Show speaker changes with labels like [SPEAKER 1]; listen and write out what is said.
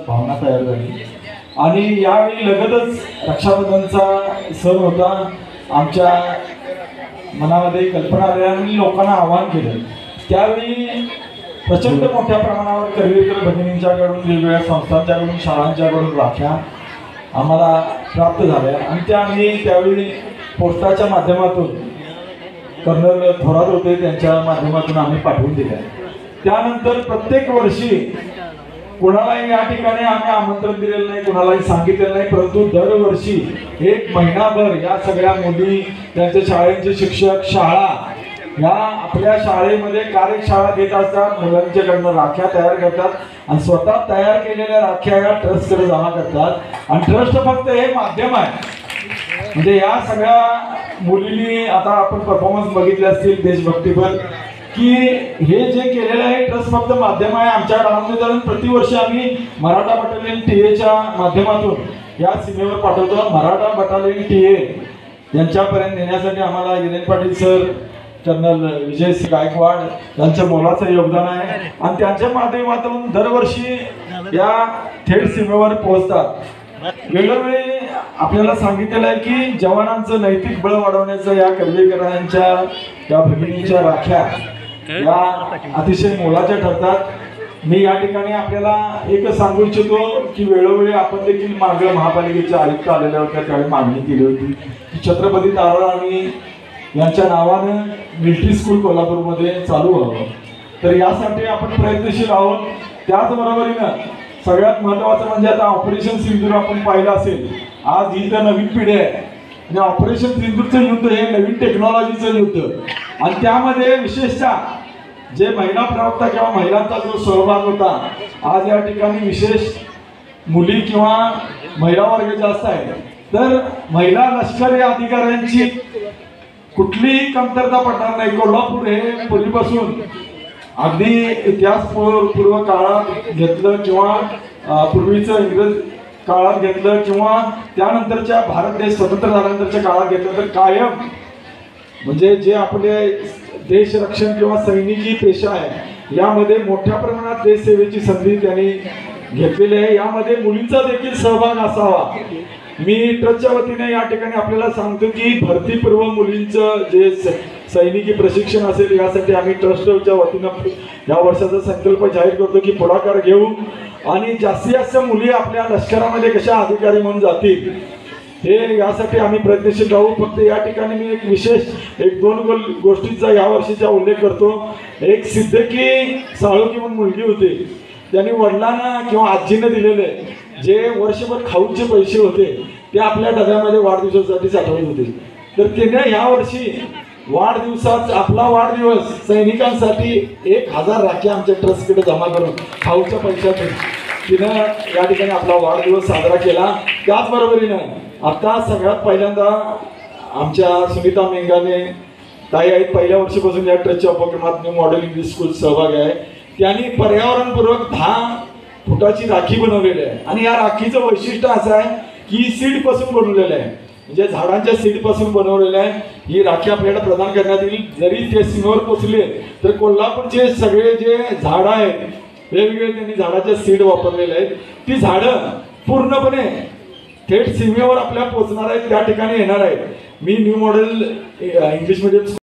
[SPEAKER 1] भावना तयार झाली आणि यावेळी लगतच रक्षाबंधनचा सण होता। आमच्या मनामध्ये कल्पना आल्या आणि लोकांना आवाहन केलं। त्यावेळी प्रचंड मोठ्या प्रमाणावर करवीरकर भगिनींच्याकडून, वेगवेगळ्या संस्थांच्याकडून, शाळांच्याकडून राख्या आम्हाला प्राप्त झाल्या आणि त्या आम्ही त्यावेळी पोस्टाच्या माध्यमातून कर्नल थोरात होते त्यांच्या माध्यमातून आम्ही पाठवून दिल्या। त्यानंतर प्रत्येक वर्षी कोणालाही या ठिकाणी आम्ही आमंत्रण दिलेलं नाही, कोणालाही सांगितलेलं नाही, परंतु दरवर्षी एक महिनाभर या सगळ्या मुली, त्यांच्या शाळेचे शिक्षक, शाळा या आपल्या शाळेमध्ये कार्यशाळा घेत असतात, मुलांच्याकडनं राख्या तयार करतात आणि स्वतः तयार केलेल्या राख्या या ट्रस्टकडे जमा करतात आणि ट्रस्ट फक्त हे माध्यम आहे। म्हणजे या सगळ्या मुलींनी आता आपण परफॉर्मन्स बघितले असतील देशभक्तीपर की हे जे केलेलं आहे ट्रस्ट फक्त माध्यम आहे। आमच्या गावामध्ये प्रतिवर्षी आम्ही मराठा बटालियन टीएच्या माध्यमातून या सीमेवर पाठवतो। मराठा बटालियन टीए यांच्यापर्यंत नेण्यासाठी आम्हाला विजय पाटील सर, कर्नल विजय गायकवाड यांचं मोलाचं योगदान आहे आणि त्यांच्या माध्यमातून दरवर्षी या थेट सीमेवर पोहोचतात। वेळोवेळी आपल्याला सांगितलेलं आहे की जवानांचं नैतिक बळ वाढवण्याचं या करवीरकरांच्या, या भगिनींच्या राख्या या अतिशय मोलाच्या ठरतात। मी या ठिकाणी आपल्याला एकच सांगू इच्छितो की वेळोवेळी आपण देखील मागे महापालिकेच्या आयुक्त आलेल्या होत्या, त्यावेळी मागणी केली होती की छत्रपती ताराराणी यांच्या नावानं मिलिटरी स्कूल कोल्हापूरमध्ये चालू व्हावं। तर यासाठी आपण प्रयत्नशील आहोत। त्याचबरोबरीनं सगळ्यात महत्त्वाचं म्हणजे आता ऑपरेशन सिंदूर आपण पाहिलं असेल, आज ही तर नवीन पिढी आहे आणि ऑपरेशन सिंदूरचं युद्ध हे नवीन टेक्नॉलॉजीचं युद्ध आणि त्यामध्ये विशेषतः जे महिला प्रवक्ता किंवा महिलांचा जो सहभाग होता, आज या ठिकाणी विशेष मुली किंवा महिला वर्ग जास्त आहे। तर महिला लष्करी अधिकाऱ्यांची कुठलीही कमतरता पडणार नाही। कोल्हापूर हे पूर्वीपासून अगदी इतिहास पूर्व काळात घेतलं किंवा पूर्वीचं इंग्रज काळात घेतलं किंवा त्यानंतरच्या भारत देश स्वतंत्र झाल्यानंतरच्या काळात घेतलं तर कायम म्हणजे जे आपले देश रक्षण किंवा सैनिकी पेशा आहे यामध्ये मोठ्या प्रमाणात देश सेवेची संधी त्यांनी घेतलेली आहे। यामध्ये मुलींचा देखील सहभाग असावा। मी ट्रस्टच्या वतीने या ठिकाणी आपल्याला सांगतो की भरतीपूर्व मुलींचं जे सैनिकी प्रशिक्षण असेल यासाठी आम्ही ट्रस्टच्या वतीनं या वर्षाचा संकल्प जाहीर करतो की पुढाकार घेऊ आणि जास्तीत जास्त मुली आपल्या लष्करामध्ये कशा अधिकारी म्हणून जातील हे यासाठी आम्ही प्रयत्नशील राहू। फक्त या ठिकाणी मी एक विशेष दोन गोष्टींचा या वर्षीचा उल्लेख करतो। एक सिद्धकी साळुंखे म्हणून मुलगी होती, त्यांनी वडिलांना किंवा आजीने दिलेले जे वर्षभर खाऊचे पैसे होते ते आपल्या डब्यामध्ये वाढदिवसासाठी साठवत होते। तर त्याने या वर्षी वाढदिवसात आपला वाढदिवस सैनिकांसाठी 1000 राख्या आमच्या ट्रस्टकडे जमा करून खाऊच्या पैशातून तिनं या ठिकाणी आपला वाढदिवस साजरा केला। त्याचबरोबरीनं आता सगळ्यात पहिल्यांदा आमच्या सुनीता मेंगाने ताई आहेत, पहिल्या वर्षीपासून या ट्रस्टच्या उपक्रमात न्यू मॉडेल इंग्लिश स्कूल सहभागी आहे। त्यांनी पर्यावरणपूर्वक 10 फुटाची राखी बनवलेली आहे आणि या राखीचं वैशिष्ट्य असं आहे की सीड पासून बनवलेलं आहे, म्हणजे झाडांच्या सीड पासून बनवलेलं आहे। ही राखी आपल्याला प्रदान करण्यात येईल। जरी ते सीमेवर पोचले तर कोल्हापूरचे सगळे जे झाडं आहेत वेगवेगळे त्यांनी झाडाच्या सीड वापरलेले आहेत, ती झाडं पूर्णपणे थेट सीमेवर आपल्या पोचणार आहेत, त्या ठिकाणी येणार आहेत। मी न्यू मॉडेल इंग्लिश मीडियम